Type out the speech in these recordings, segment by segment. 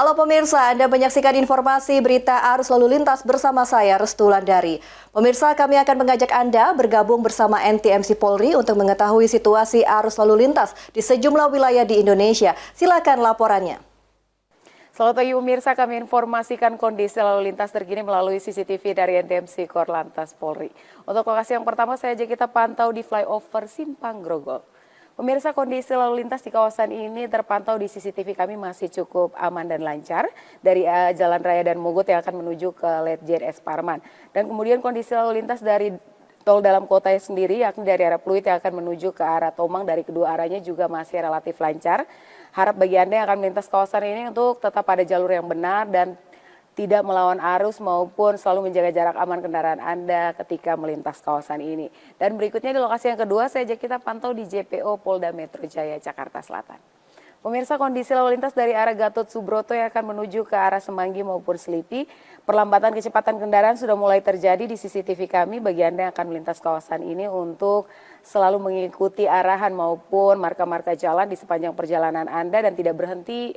Halo pemirsa, Anda menyaksikan informasi berita arus lalu lintas bersama saya, Restu Wulandari. Pemirsa, kami akan mengajak Anda bergabung bersama NTMC Polri untuk mengetahui situasi arus lalu lintas di sejumlah wilayah di Indonesia. Silakan laporannya. Selamat pagi pemirsa, kami informasikan kondisi lalu lintas terkini melalui CCTV dari NTMC Korlantas Polri. Untuk lokasi yang pertama, saya ajak kita pantau di flyover Simpang Grogol. Pemirsa, kondisi lalu lintas di kawasan ini terpantau di CCTV kami masih cukup aman dan lancar dari Jalan Raya dan Mogot yang akan menuju ke Ledjen S. Parman. Dan kemudian kondisi lalu lintas dari tol dalam kota sendiri, yakni dari arah Pluit yang akan menuju ke arah Tomang, dari kedua arahnya juga masih relatif lancar. Harap bagi Anda yang akan melintas kawasan ini untuk tetap pada jalur yang benar dan tidak melawan arus maupun selalu menjaga jarak aman kendaraan Anda ketika melintas kawasan ini. Dan berikutnya di lokasi yang kedua, saya ajak kita pantau di JPO Polda Metro Jaya, Jakarta Selatan. Pemirsa, kondisi lalu lintas dari arah Gatot Subroto yang akan menuju ke arah Semanggi maupun Selipi, perlambatan kecepatan kendaraan sudah mulai terjadi di CCTV kami. Bagi Anda yang akan melintas kawasan ini untuk selalu mengikuti arahan maupun marka-marka jalan di sepanjang perjalanan Anda dan tidak berhenti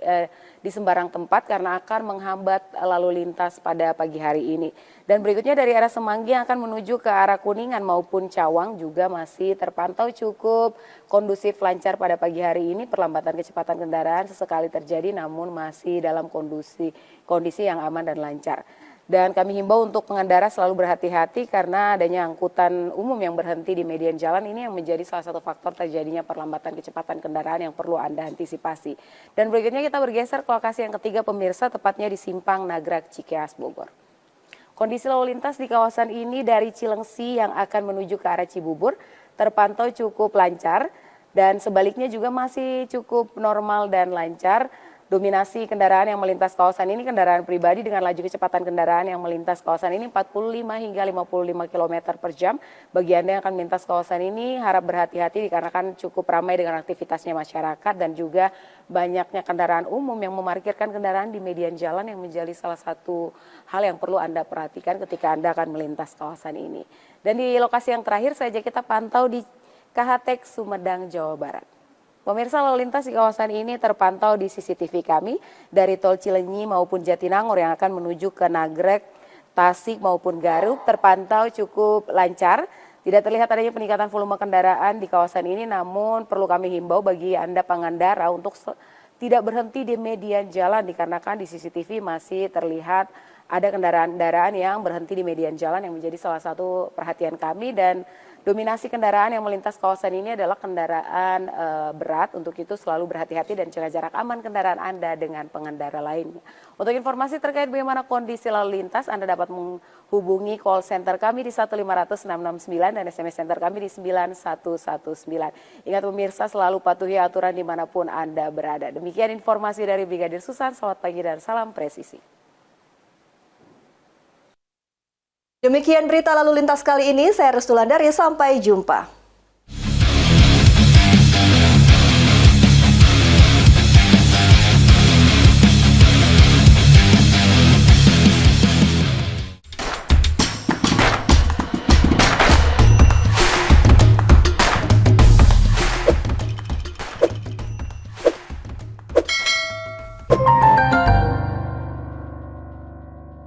di sembarang tempat karena akan menghambat lalu lintas pada pagi hari ini. Dan berikutnya dari arah Semanggi yang akan menuju ke arah Kuningan maupun Cawang juga masih terpantau cukup kondusif lancar pada pagi hari ini. Perlambatan kecepatan kendaraan sesekali terjadi namun masih dalam kondisi yang aman dan lancar. Dan kami himbau untuk pengendara selalu berhati-hati karena adanya angkutan umum yang berhenti di median jalan ini yang menjadi salah satu faktor terjadinya perlambatan kecepatan kendaraan yang perlu Anda antisipasi. Dan berikutnya kita bergeser ke lokasi yang ketiga pemirsa, tepatnya di Simpang Nagrag Cikeas Bogor. Kondisi lalu lintas di kawasan ini dari Cilengsi yang akan menuju ke arah Cibubur terpantau cukup lancar dan sebaliknya juga masih cukup normal dan lancar. Dominasi kendaraan yang melintas kawasan ini kendaraan pribadi dengan laju kecepatan kendaraan yang melintas kawasan ini 45 hingga 55 km per jam. Bagi Anda yang akan melintas kawasan ini harap berhati-hati dikarenakan cukup ramai dengan aktivitasnya masyarakat dan juga banyaknya kendaraan umum yang memarkirkan kendaraan di median jalan yang menjadi salah satu hal yang perlu Anda perhatikan ketika Anda akan melintas kawasan ini. Dan di lokasi yang terakhir saja kita pantau di KHTEK Sumedang, Jawa Barat. Pemirsa, lalu lintas di kawasan ini terpantau di CCTV kami dari tol Cilenyi maupun Jatinangor yang akan menuju ke Nagreg, Tasik maupun Garut terpantau cukup lancar. Tidak terlihat adanya peningkatan volume kendaraan di kawasan ini, namun perlu kami himbau bagi Anda pengendara untuk tidak berhenti di median jalan dikarenakan di CCTV masih terlihat ada kendaraan-kendaraan yang berhenti di median jalan yang menjadi salah satu perhatian kami dan dominasi kendaraan yang melintas kawasan ini adalah kendaraan berat. Untuk itu selalu berhati-hati dan jaga jarak aman kendaraan Anda dengan pengendara lainnya. Untuk informasi terkait bagaimana kondisi lalu lintas, Anda dapat menghubungi call center kami di 1500669 dan SMS center kami di 9119. Ingat pemirsa, selalu patuhi aturan dimanapun Anda berada. Demikian informasi dari Brigadir Susan, selamat pagi dan salam presisi. Demikian berita lalu lintas kali ini, saya Restu Wulandari, sampai jumpa.